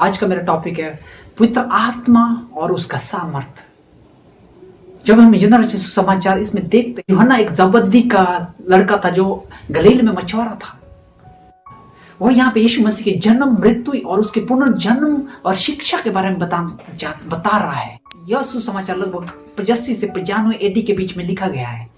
आज का मेरा टॉपिक है पवित्र आत्मा और उसका सामर्थ्य। जब हम यूहन्ना रचित सुसमाचार इसमें देखते हैं, यूहन्ना एक जबदी का लड़का था जो गलील में मछुआरा था। वो यहाँ पे यीशु मसीह के जन्म, मृत्यु और उसके पुनर्जन्म और शिक्षा के बारे में बता रहा है। यह सुसमाचार लगभग 85 से 95 एडी के बीच में लिखा गया है।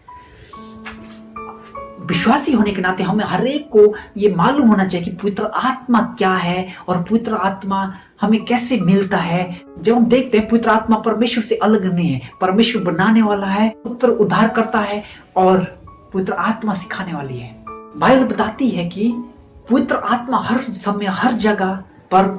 विश्वासी होने के नाते हमें हर एक को ये मालूम होना चाहिए कि पवित्र आत्मा क्या है और पवित्र आत्मा हमें कैसे मिलता है। जब हम देखते हैं पवित्र आत्मा परमेश्वर से अलग नहीं है, परमेश्वर बनाने वाला है, पुत्र उद्धार करता है और पवित्र आत्मा सिखाने वाली है। बाइबल बताती है कि पवित्र आत्मा हर समय हर जगह पर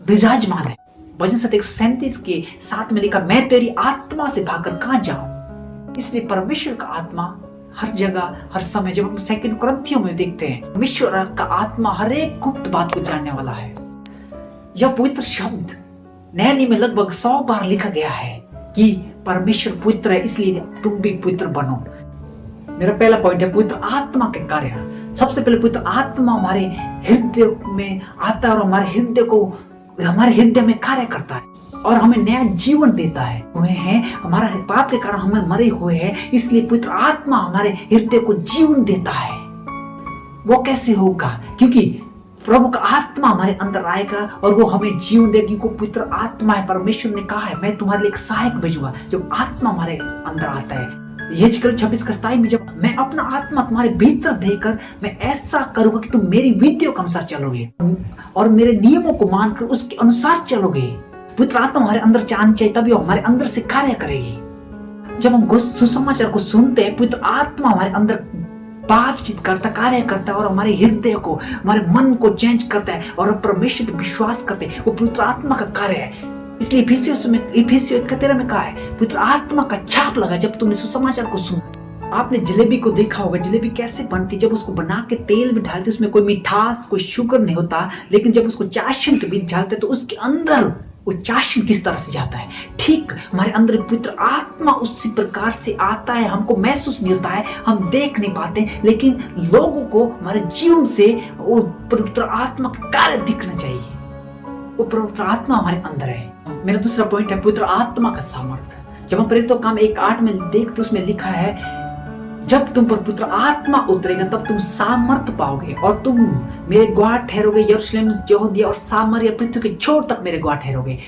विराजमान है। भजन 137 के 7 में लिखा, मैं तेरी आत्मा से भागकर कहां जाऊं। इसलिए परमेश्वर का आत्मा हर जगह हर समय, जब हम 2 कुरिन्थियों में देखते हैं, परमेश्वर का आत्मा हर एक गुप्त बात को जानने वाला है। यह पवित्र शब्द नए नियम में लगभग 100 बार लिखा गया है कि परमेश्वर पवित्र है, इसलिए तुम भी पवित्र बनो। मेरा पहला पॉइंट है पवित्र आत्मा के कार्य। सबसे पहले पवित्र आत्मा हमारे हृदय में आता है और हमारे हृदय में कार्य करता है और हमें नया जीवन देता है। हमारा पाप के कारण हमें मरे हुए हैं, इसलिए पवित्र आत्मा हमारे हृदय को जीवन देता है। वो कैसे होगा? क्योंकि प्रभु का आत्मा हमारे अंदर आएगा और वो हमें जीवन देगी। वो पवित्र आत्मा है। परमेश्वर ने कहा है, मैं तुम्हारे लिए एक सहायक भेजूंगा। जब आत्मा हमारे अंदर आता है, यहेजकेल 26:27 में, जब मैं अपना आत्मा तुम्हारे भीतर देकर मैं ऐसा करूंगा कि तुम मेरी विधियों के अनुसार चलोगे और मेरे नियमों को मानकर उसके अनुसार चलोगे। पवित्र आत्मा हमारे अंदर आनी चाहिए, तभी वो हमारे अंदर से कार्य करेगी। जब हम सुसमाचार को सुनते हैं, पवित्र आत्मा हमारे अंदर बातचीत करता, कार्य करता है और हमारे हृदय को, हमारे मन को चेंज करता है और हम परमेश्वर पर विश्वास करते हैं। वो पवित्र आत्मा का कार्य है। इसलिए इफिसियों 1:13 में कहा है, पवित्र आत्मा का छाप लगा। जब तुमने सुसमाचार को सुना, आपने जलेबी को देखा होगा, जलेबी कैसे बनती। जब उसको बना के तेल में डालते, उसमें कोई मिठास, कोई शुगर नहीं होता, लेकिन जब उसको चाशनी के बीच डालते तो उसके अंदर वो चाशनी किस तरह से जाता है। ठीक हमारे अंदर पवित्र आत्मा उसी प्रकार से आता है। हमको महसूस नहीं होता है, हम देख नहीं पाते, लेकिन लोगों को हमारे जीवन से वो पवित्र आत्मा का कार्य दिखना चाहिए। वो पवित्र आत्मा हमारे अंदर है। मेरा दूसरा पॉइंट है पवित्र आत्मा का सामर्थ्य। जब हम प्रेरितों का काम 1:8 में देखते, उसमें लिखा है, जब तुम पर पवित्र आत्मा उतरेगा तब तुम सामर्थ्य पाओगे और तुम मेरे गवाह ठहरोगे। यरूशलेम, यहूदिया और सामरिया, पृथ्वी के छोर तक मेरे गवाह ठहरोगे।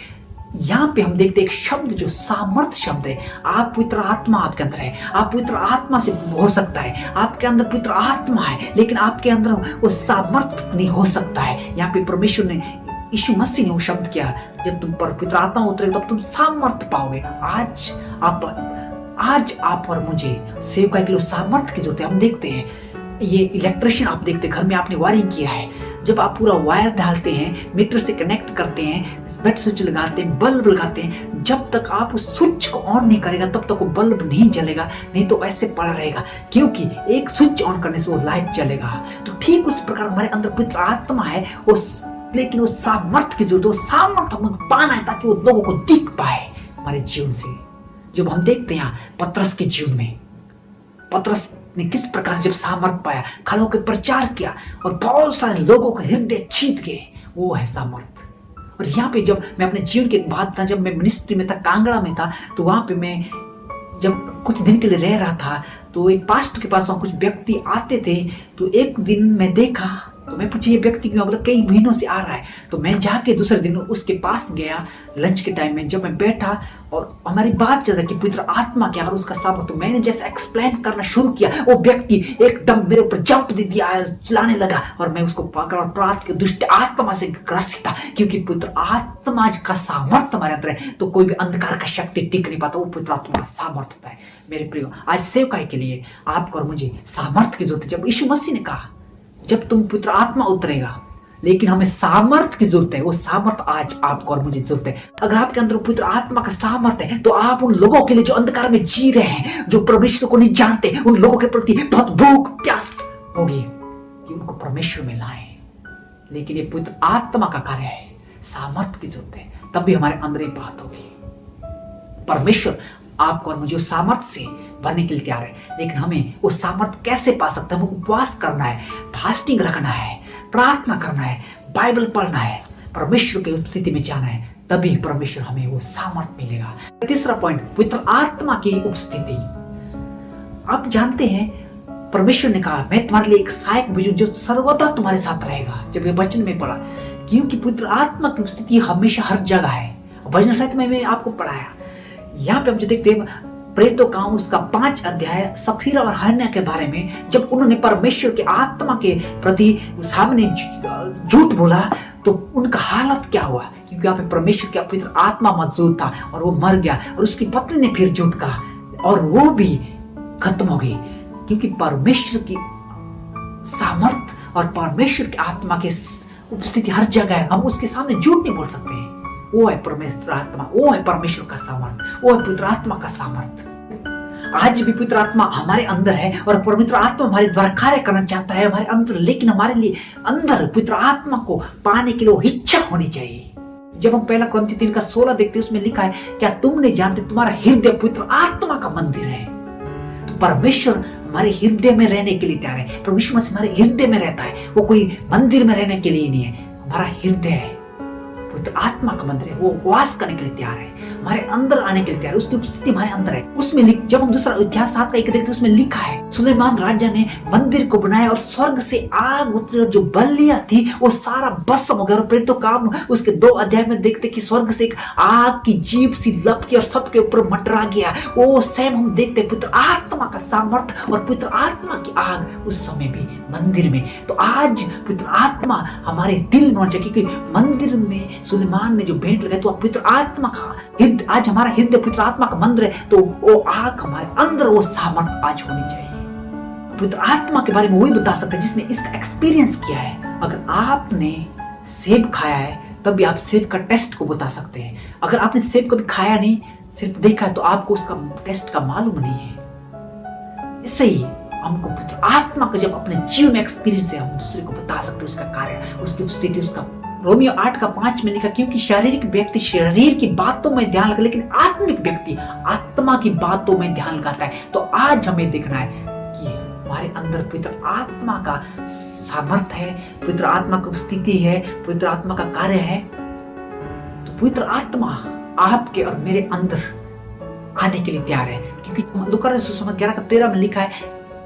यहाँ पे हम देखते हैं एक शब्द जो सामर्थ्य शब्द है। आप पवित्र आत्मा आपके अंदर है, आप पवित्र आत्मा से हो सकता है, आपके अंदर पवित्र आत्मा है, लेकिन आपके अंदर वो सामर्थ्य नहीं हो सकता है। यहाँ पे परमेश्वर ने, यीशु मसीह ने वो शब्द किया, जब तुम पर पवित्र आत्मा उतरेगा तब तुम सामर्थ्य पाओगे। आज आप और मुझे सेवकाई के लिए सामर्थ्य की जरूरत है। हम देखते हैं ये इलेक्ट्रिशियन, आप देखते हैं घर में आपने वायरिंग किया है, जब आप पूरा वायर डालते हैं, मीटर से कनेक्ट करते हैं, बेड स्विच लगाते हैं, बल्ब लगाते हैं, जब तक आप उस स्विच को ऑन नहीं करेगा तब तक वो बल्ब नहीं जलेगा, नहीं तो ऐसे पड़ा रहेगा, क्योंकि एक स्विच ऑन करने से वो लाइट जलेगा। तो ठीक उस प्रकार हमारे अंदर पवित्र आत्मा है, लेकिन वो सामर्थ्य की जरूरत है। वो सामर्थ्य हमें पाना है ताकि वो लोगों को दिख पाए हमारे जीवन से। जब हम देखते हैं पतरस के जीवन में, पतरस ने किस प्रकार जब सामर्थ्य पाया, खड़ा होकर प्रचार किया और बहुत सारे लोगों के हृदय जीत गए, वो है सामर्थ्य। और यहाँ पे जब मैं अपने जीवन की एक बात था, जब मैं मिनिस्ट्री में था, कांगड़ा में था, तो वहां पे मैं जब कुछ दिन के लिए रह रहा था, तो एक पास्टर के पास वहां कुछ व्यक्ति आते थे। तो एक दिन मैं देखा, तो मैं पूछा ये व्यक्ति क्यों, मतलब कई महीनों से आ रहा है। तो मैं जाके दूसरे दिन उसके पास गया लंच के टाइम में। जब मैं बैठा और हमारी बात चल रही कि पवित्र आत्मा क्या और उसका सामर्थ्य, तो मैंने जैसे एक्सप्लेन करना शुरू किया, वो व्यक्ति एकदम मेरे ऊपर जंप दे दिया, चिल्लाने लगा और मैं उसको पकड़ा और प्रार्थना की, दुष्ट आत्मा से ग्रसित था। क्योंकि पवित्र आत्मा का सामर्थ्य हमारे अंदर है तो कोई भी अंधकार का शक्ति टिक नहीं पाता। वो पवित्र आत्मा का सामर्थ्य होता है। मेरे प्रियो, आज सेवकाई के लिए आपको और मुझे सामर्थ्य की जरूरत है। जब यीशु मसीह ने कहा, जब तुम पवित्र आत्मा उतरेगा, लेकिन हमें सामर्थ्य की जरूरत है। वो सामर्थ्य आज आपको और मुझे जरूरत है। अगर आपके अंदर पवित्र आत्मा का सामर्थ्य है तो आप उन लोगों के लिए जो अंधकार में जी रहे हैं, जो परमेश्वर को नहीं जानते, उन लोगों के प्रति बहुत भूख प्यास होगी कि उनको परमेश्वर में लाएं। लेकिन ये पवित्र आत्मा का कार्य है, सामर्थ्य की जरूरत है, तब भी हमारे अंदर एक बात होगी। परमेश्वर आपको और मुझे उस सामर्थ्य से भरने के लिए तैयार है, लेकिन हमें वो सामर्थ्य कैसे पा सकते हैं? हमें उपवास करना है, फास्टिंग रखना है, प्रार्थना करना है, बाइबल पढ़ना है, परमेश्वर की उपस्थिति में जाना है, तभी परमेश्वर हमें वो सामर्थ्य मिलेगा। तीसरा पॉइंट, पवित्र आत्मा की उपस्थिति। आप जानते हैं परमेश्वर ने कहा, मैं तुम्हारे लिए एक सहायक भेजूं जो सर्वदा तुम्हारे साथ रहेगा। जब ये वचन में पढ़ा, क्योंकि पवित्र आत्मा की उपस्थिति हमेशा हर जगह है। भजन साहित्य में आपको पढ़ाया, यहाँ पे हम जो देखते हैं प्रेरितों का उसका 5 अध्याय सफीरा और हन्ना के बारे में, जब उन्होंने परमेश्वर के आत्मा के प्रति सामने झूठ बोला तो उनका हालत क्या हुआ, क्योंकि यहाँ पे परमेश्वर का पवित्र आत्मा मौजूद था और वो मर गया और उसकी पत्नी ने फिर झूठ कहा और वो भी खत्म हो गई। क्योंकि परमेश्वर की सामर्थ्य और परमेश्वर की आत्मा की उपस्थिति हर जगह है, हम उसके सामने झूठ नहीं बोल सकते हैं। वो है परमेश्वर आत्मा, वो है परमेश्वर का सामर्थ्य, वो है पवित्र आत्मा का सामर्थ्य। आज भी पवित्र आत्मा हमारे अंदर है और पवित्र आत्मा हमारे द्वारा कार्य करना चाहता है हमारे अंदर, लेकिन हमारे लिए अंदर पवित्र आत्मा को पाने के लिए इच्छा होनी चाहिए। जब हम पहला कुरिन्थियों 3:16 देखते हैं, उसमें लिखा है, क्या तुम नहीं जानते तुम्हारा हृदय पवित्र आत्मा का मंदिर है। तो परमेश्वर हमारे हृदय में रहने के लिए तैयार है। परमेश्वर हमारे हृदय में रहता है, वो कोई मंदिर में रहने के लिए नहीं है। हमारा हृदय है, पवित्र आत्मा का मंदिर है, वो वास करने के लिए तैयार है, हमारे अंदर आने के लिए तैयार है, उसकी उपस्थिति हमारे अंदर है। उसमें जब हम दूसरा इतिहास 7 का 1 देखते हैं, उसमें लिखा है, सुलेमान राजा ने मंदिर को बनाया और स्वर्ग से आग उतरी और जो बलियां थी वो सारा भस्म हो गया। और प्रेरितों का काम उसके 2 अध्याय में देखते कि स्वर्ग से एक आग की जीभ सी लपकी और सबके ऊपर मंडरा गया। वो सेम हम देखते पवित्र आत्मा का सामर्थ्य और पवित्र आत्मा की आग उस समय भी मंदिर में। तो आज पवित्र आत्मा हमारे दिल में होना चाहिए, क्योंकि मंदिर में सुलेमान ने जो भेंट लगाई तो पवित्र आत्मा का हृदय, आज हमारा हृदय पवित्र आत्मा का मंदिर है, तो वो आग हमारे अंदर, वो सामर्थ्य आज होनी चाहिए। पवित्र आत्मा के बारे में वही बता सकते हैं जिसने इसका एक्सपीरियंस किया है। अगर आपने सेब खाया है तब भी आप सेब का टेस्ट को बता सकते हैं। अगर आपने सेब कभी खाया नहीं, सिर्फ देखा है, तो आपको उसका टेस्ट का मालूम नहीं है। इससे ही हमको पवित्र आत्मा का जब अपने जीवन में एक्सपीरियंस है, हम दूसरे को बता सकते हैं उसका कार्य, उसकी स्थिति, उसका। रोमियो 8:5 में लिखा, क्योंकि शारीरिक व्यक्ति शरीर की बातों में ध्यान लगाता है, लेकिन आत्मिक व्यक्ति आत्मा की बातों में ध्यान लगाता है। तो आज हमें देखना है कि हमारे अंदर पवित्र आत्मा का सामर्थ्य है, पवित्र आत्मा की उपस्थिति है, पवित्र आत्मा का कार्य है। तो पवित्र आत्मा आपके और मेरे अंदर आने के लिए तैयार है, क्योंकि लूका सुसमाचार 11:13 में लिखा है,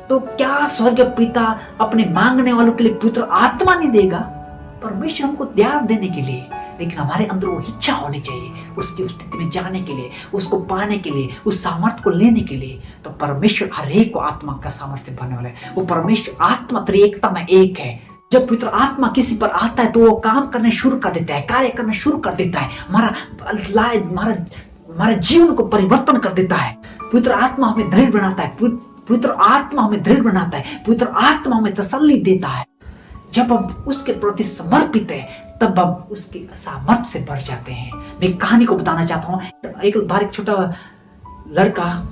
तो क्या स्वर्ग पिता अपने मांगने वालों के लिए पवित्र आत्मा नहीं देगा। परमेश्वर हमको ध्यान देने के लिए, लेकिन हमारे अंदर वो इच्छा होनी चाहिए उसकी स्थिति में जाने के लिए, उसको पाने के लिए, उस सामर्थ्य को लेने के लिए। तो परमेश्वर हर एक को आत्मा का सामर्थ्य से भरने वाला है। वो परमेश्वर आत्मा त्रिएकता में एक है। जब पवित्र आत्मा किसी पर आता है तो वो काम करने शुरू कर देता है, कार्य करना शुरू कर देता है, हमारा जीवन को परिवर्तन कर देता है। पवित्र आत्मा हमें दृढ़ बनाता है, पवित्र आत्मा हमें दृढ़ बनाता है, पवित्र आत्मा हमें तसल्ली देता है। जब हम उसके प्रति समर्पित है, तब हम उसके सामर्थ्य से बढ़ जाते हैं। मैं कहानी को बताना चाहता हूँ। एक बार एक छोटा लड़का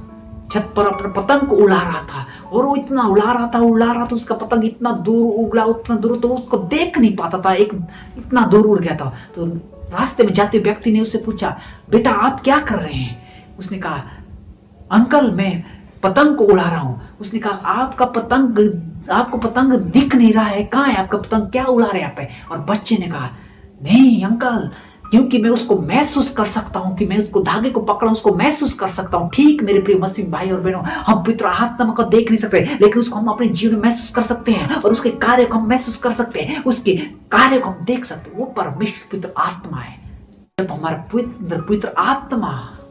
छत पर अपने पतंग को उड़ा रहा था, और वो इतना उड़ा रहा था, उसका पतंग इतना दूर उगला, उतना दूर, तो उसको देख नहीं पाता था, इतना दूर उड़ गया था। तो रास्ते में जाते व्यक्ति ने उससे पूछा, बेटा आप क्या कर रहे हैं? उसने कहा, अंकल मैं पतंग को उड़ा रहा हूं। उसने कहा, आपको पतंग दिख नहीं रहा है, कहाँ है आपका पतंग, क्या उड़ा रहे हैं आप? और बच्चे ने कहा, नहीं अंकल, क्योंकि मैं उसको महसूस कर सकता हूं, कि मैं उसको धागे को पकड़ा, उसको महसूस कर सकता हूं। ठीक मेरे प्रिय मसीह भाई और बहनों, हम पवित्र आत्मा को देख नहीं सकते, लेकिन उसको हम अपने जीवन में महसूस कर सकते हैं, और उसके कार्य को हम महसूस कर सकते हैं, उसके कार्य को हम देख सकते हैं। वो परमेश्वर पवित्र आत्मा है। जब हमारा पवित्र आत्मा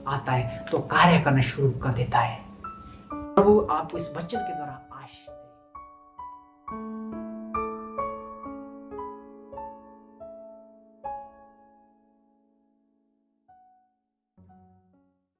आता है तो कार्य करना शुरू कर देता है। प्रभु आपको इस वचन के द्वारा आशीष